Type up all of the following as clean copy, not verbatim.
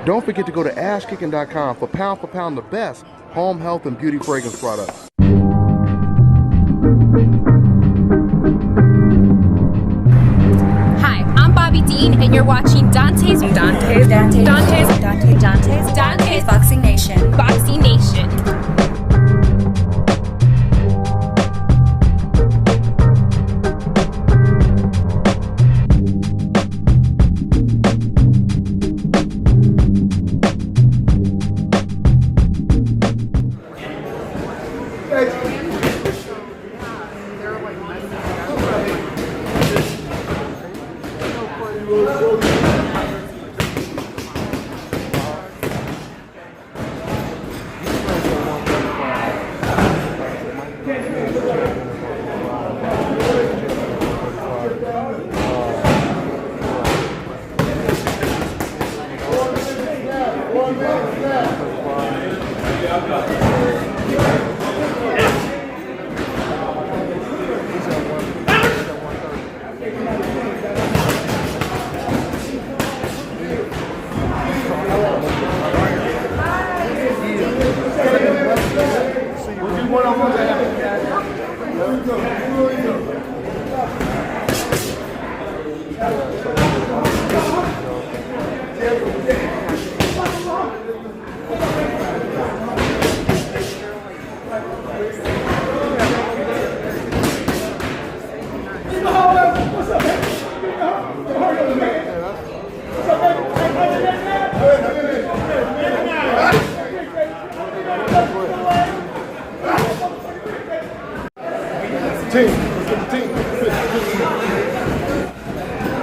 Don't forget to go to ashkicking.com for pound the best home health and beauty fragrance products. Hi, I'm Bobby Dean, and you're watching Dante's Boxing Nation. Boxing Nation.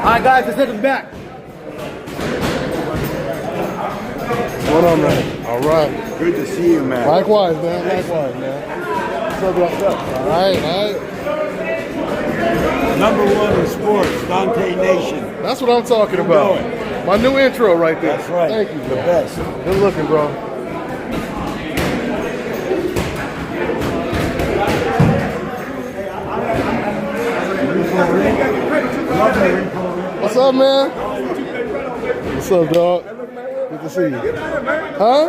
Alright guys, let's hit them back. What up, man? All right. Good to see you, man. Likewise, man. Likewise, man. What's up? All right. Number one in sports, Dante Nation. That's what I'm talking about. My new intro right there. That's right. Thank you, The man. best. Good looking, bro. What's up, man? What's up, dog? Good to see you. Huh?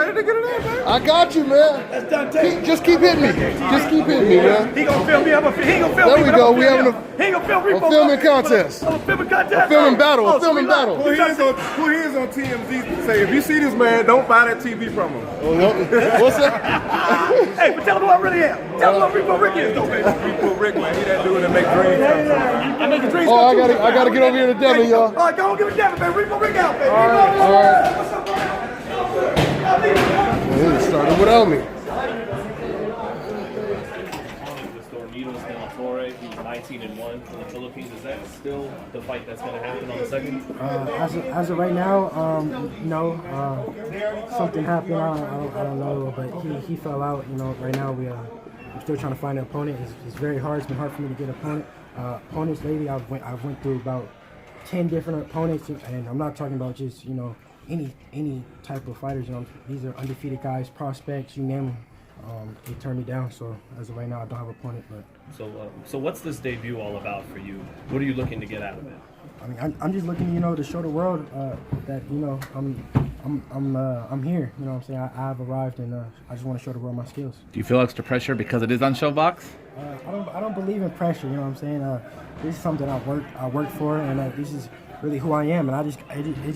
I got you, man. That's Dante. Just keep hitting me. Just keep hitting me, man. He gonna film me. He ain't gonna film There me. we go. We having He ain't gonna film me. a filming contest. A filming contest. A filming battle. A filming battle. Put hands on TMZ. Say, if you see this man, don't buy that TV from him. Oh, no. What's that? Hey, but tell him who I really am. Tell him who Rico Rick is, though, man. Rico Rick, man, he that dude that make dreams come true. I make a dream. Oh, I gotta get over here to Devin, y'all. All right, go on, give it Devin, man. Rico Rick out, man. All right. What's up, man? He started without me. He's 19-1 for the Philippines. Is that still the fight that's going to happen on the second? As of right now, no. Something happened. I don't know, but he fell out. You know, right now we're still trying to find an opponent. It's very hard. It's been hard for me to get an opponents lately. I've went through about 10 different opponents, and I'm not talking about just any type of fighters. You know, these are undefeated guys, prospects, you name them. They turned me down, so as of right now, I don't have an opponent. But so what's this debut all about for you? What are you looking to get out of it? I mean, I'm just looking, to show the world that I'm here. You know what I'm saying? I've arrived, and I just want to show the world my skills. Do you feel extra pressure because it is on ShowBox? I don't believe in pressure. You know what I'm saying? This is something I worked for, and this is really who I am. And it's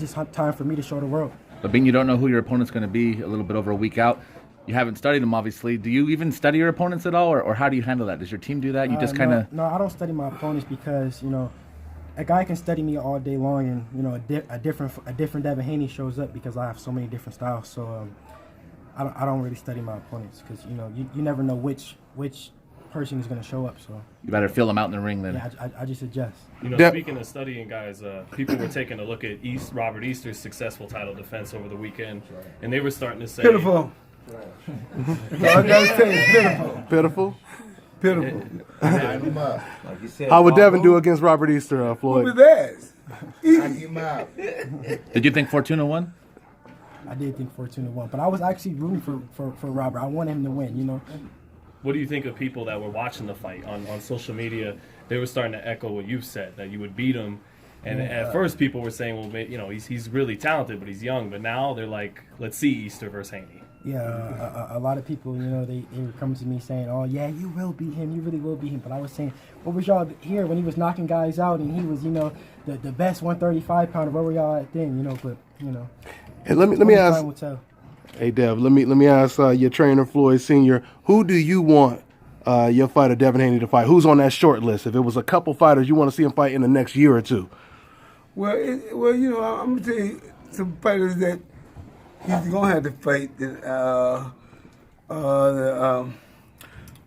just time for me to show the world. But being you don't know who your opponent's going to be a little bit over a week out, you haven't studied them, obviously. Do you even study your opponents at all, or how do you handle that? Does your team do that? You just kind of... No, I don't study my opponents because, a guy can study me all day long, and, a different Devin Haney shows up because I have so many different styles. So I don't really study my opponents because, you never know which person is going to show up. So you better feel them out in the ring then. Yeah, I just adjust. Speaking of studying, guys, people were taking a look at Robert Easter's successful title defense over the weekend, and they were starting to say... Pitiful. All I gotta say is pitiful. Pitiful. Like you said, How would Devin do against Robert Easter, Floyd? Who was Did you think Fortuna won? I did think Fortuna won, but I was actually rooting for Robert. I wanted him to win, What do you think of people that were watching the fight on social media? They were starting to echo what you've said, that you would beat him, And at first, people were saying, well, you know, he's really talented, but he's young. But now they're like, let's see Easter versus Haney. Yeah, a lot of people, you know, they were coming to me saying, oh, yeah, you will beat him. You really will beat him. But I was saying, what was y'all here when he was knocking guys out and he was, you know, the best 135-pounder? Where were y'all at then, you know? But, you know. Hey, let me ask. Time will tell. Hey, Dev, let me ask your trainer, Floyd Sr., who do you want your fighter, Devin Haney, to fight? Who's on that short list? If it was a couple fighters you want to see him fight in the next year or two? Well, you know, I'm gonna tell you some fighters that he's gonna have to fight.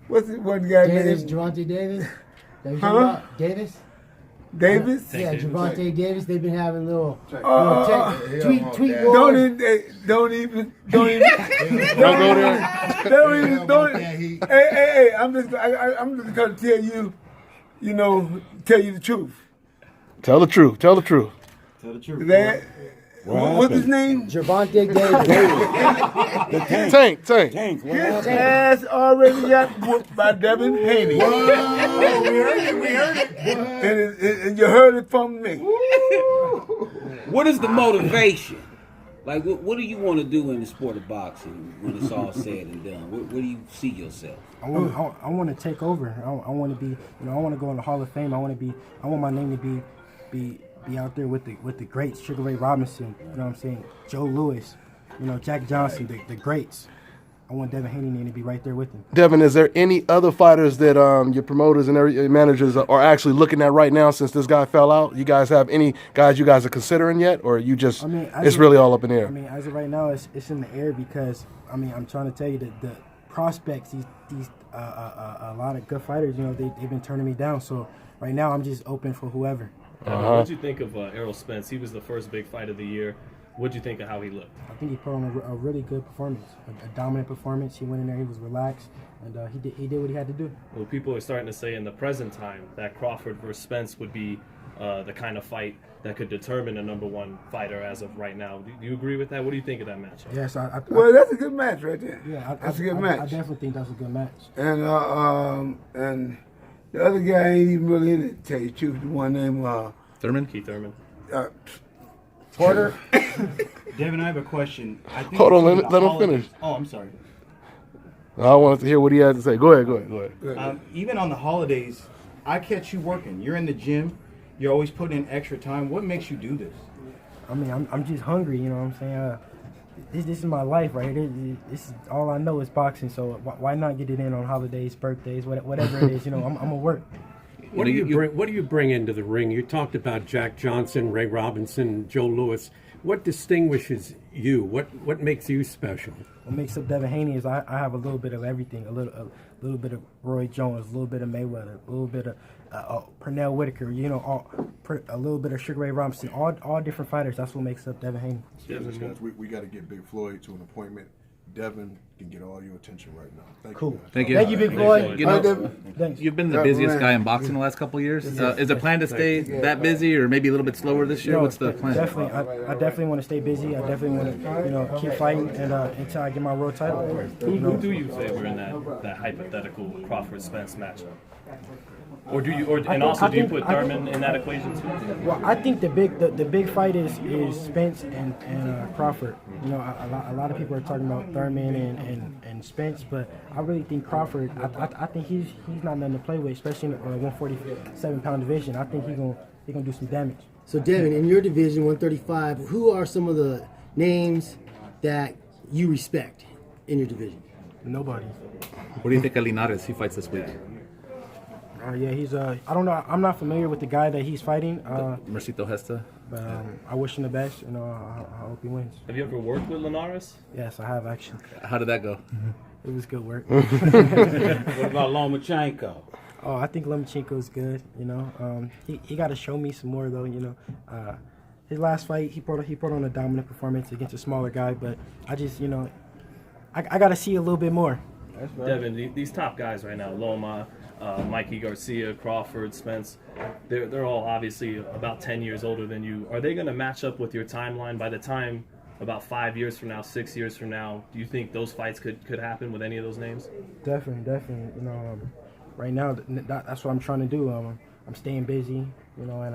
What's the one guy Davis, named Gervonta Davis. Huh? Davis. Davis? Yeah, Gervonta Davis. They've been having little tweet Don't wars. even Don't go there. Hey! I'm just gonna tell you, you know, tell you the truth. Tell the truth. Tell the truth. That what's his name? Gervonta Davis. Tank. His ass already got whooped by Devin Haney. We heard it. And you heard it from me. What is the motivation? Like, what do you want to do in the sport of boxing when it's all said and done? Where do you see yourself? I want to take over. I want to be, you know, I want to go in the Hall of Fame. I want my name to be out there with the greats, Sugar Ray Robinson. You know what I'm saying? Joe Louis, you know, Jack Johnson, the greats. I want Devin Haney to be right there with him. Devin, is there any other fighters that your promoters and your managers are actually looking at right now since this guy fell out? You guys have any guys you guys are considering yet, or you just it's really all up in the air? I mean, as of right now, it's in the air because I mean I'm trying to tell you that the prospects, these a lot of good fighters, you know, they've been turning me down. So right now I'm just open for whoever. What did you think of Errol Spence? He was the first big fight of the year. What did you think of how he looked? I think he put on a really good performance, a dominant performance. He went in there, he was relaxed, and he did what he had to do. Well, people are starting to say in the present time that Crawford versus Spence would be the kind of fight that could determine a #1 fighter as of right now. Do you agree with that? What do you think of that matchup? Yes, well, that's a good match right there. Yeah, that's a good match. I definitely think that's a good match. And the other guy ain't even really in it, to tell you the truth. The one named Keith Thurman. Porter. Devin, I have a question. Hold on, let him finish. Oh, I'm sorry. I wanted to hear what he had to say. Go ahead. Even on the holidays, I catch you working. You're in the gym. You're always putting in extra time. What makes you do this? I mean, I'm just hungry. You know what I'm saying? This is my life, right? This is all I know is boxing. So why not get it in on holidays, birthdays, whatever it is? You know, I'm gonna work. What do you bring into the ring? You talked about Jack Johnson, Ray Robinson, Joe Louis. What distinguishes you? What makes you special? What makes up Devin Haney is I have a little bit of everything. A little bit of Roy Jones, a little bit of Mayweather, a little bit of Pernell Whitaker. You know, a little bit of Sugar Ray Robinson. All different fighters. That's what makes up Devin Haney. Guys, we got to get Big Floyd to an appointment. Devin can get all your attention right now. Thank you. Guys. Thank you. Thank you, Big Floyd. You know, you've been the busiest guy in boxing the last couple of years. Is the plan to stay that busy, or maybe a little bit slower this year? What's the plan? Definitely, I definitely want to stay busy. I definitely want to, you know, keep fighting and until I get my world title. Who do you favor in that hypothetical Crawford Spence matchup? Or do you, do you put Thurman in that equation too? Well, I think the big fight is Spence and Crawford. You know, a lot of people are talking about Thurman and Spence, but I really think Crawford. I think he's not nothing to play with, especially in a 147-pound division. I think he's gonna do some damage. So Devin, in your division, 135, who are some of the names that you respect in your division? Nobody. What do you think of Linares? He fights this week. Yeah, he's I don't know. I'm not familiar with the guy that he's fighting. Mercito Hesta. But I wish him the best. You know, I hope he wins. Have you ever worked with Linares? Yes, I have actually. How did that go? It was good work. What about Lomachenko? Oh, I think Lomachenko is good. You know, he got to show me some more though. You know, his last fight he put on a dominant performance against a smaller guy, but I just, you know, I got to see a little bit more. That's right. Devin, these top guys right now, Loma, Mikey Garcia, Crawford, Spence, they're all obviously about 10 years older than you. Are they going to match up with your timeline by the time, about 5 years from now, 6 years from now? Do you think those fights could happen with any of those names? Definitely. You know, right now that's what I'm trying to do. staying busy, you know, and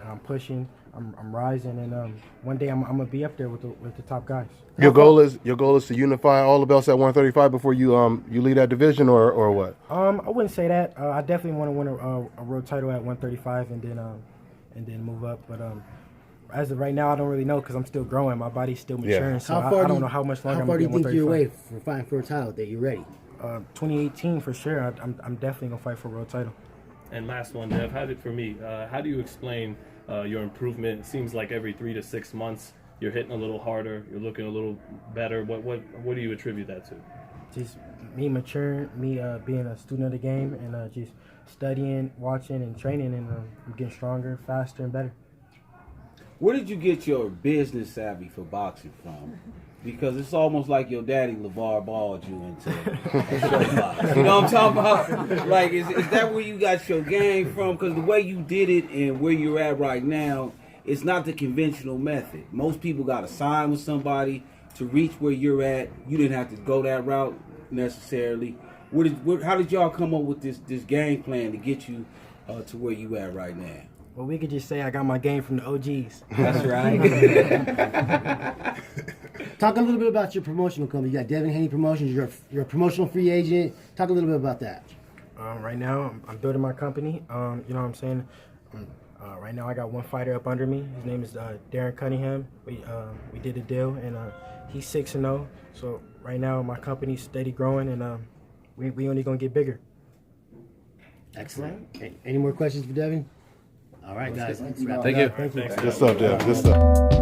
I'm pushing. I'm rising, and one day I'm gonna be up there with the top guys. Your goal is to unify all the belts at 135 before you lead that division, or what? I wouldn't say that. I definitely want to win a world title at 135 and then move up. But as of right now, I don't really know because I'm still growing. My body's still maturing, so I don't know how much longer. How far do you think you're away from fighting for a title? That you're ready? 2018 for sure. I'm definitely gonna fight for a world title. And last one, Dev, how do you explain your improvement? It seems like every 3 to 6 months you're hitting a little harder, you're looking a little better. What do you attribute that to? Just me maturing, me being a student of the game, and just studying, watching, and training, and I'm getting stronger, faster, and better. Where did you get your business savvy for boxing from? Because it's almost like your daddy LeVar Balled you into show box. You know what I'm talking about? Like, is that where you got your game from? Because the way you did it and where you're at right now, it's not the conventional method. Most people got to sign with somebody to reach where you're at. You didn't have to go that route necessarily. How did y'all come up with this game plan to get you to where you at right now? Well, we could just say I got my game from the OGs. That's right. Talk a little bit about your promotional company. You got Devin Haney Promotions. You're a promotional free agent. Talk a little bit about that. Right now, I'm building my company. You know what I'm saying? Right now, I got one fighter up under me. His name is Darren Cunningham. We did a deal, and he's 6-0. So right now, my company's steady growing, and we only gonna get bigger. Excellent. Any more questions for Devin? All right, guys. Thank you. Good stuff, Dev. Good stuff.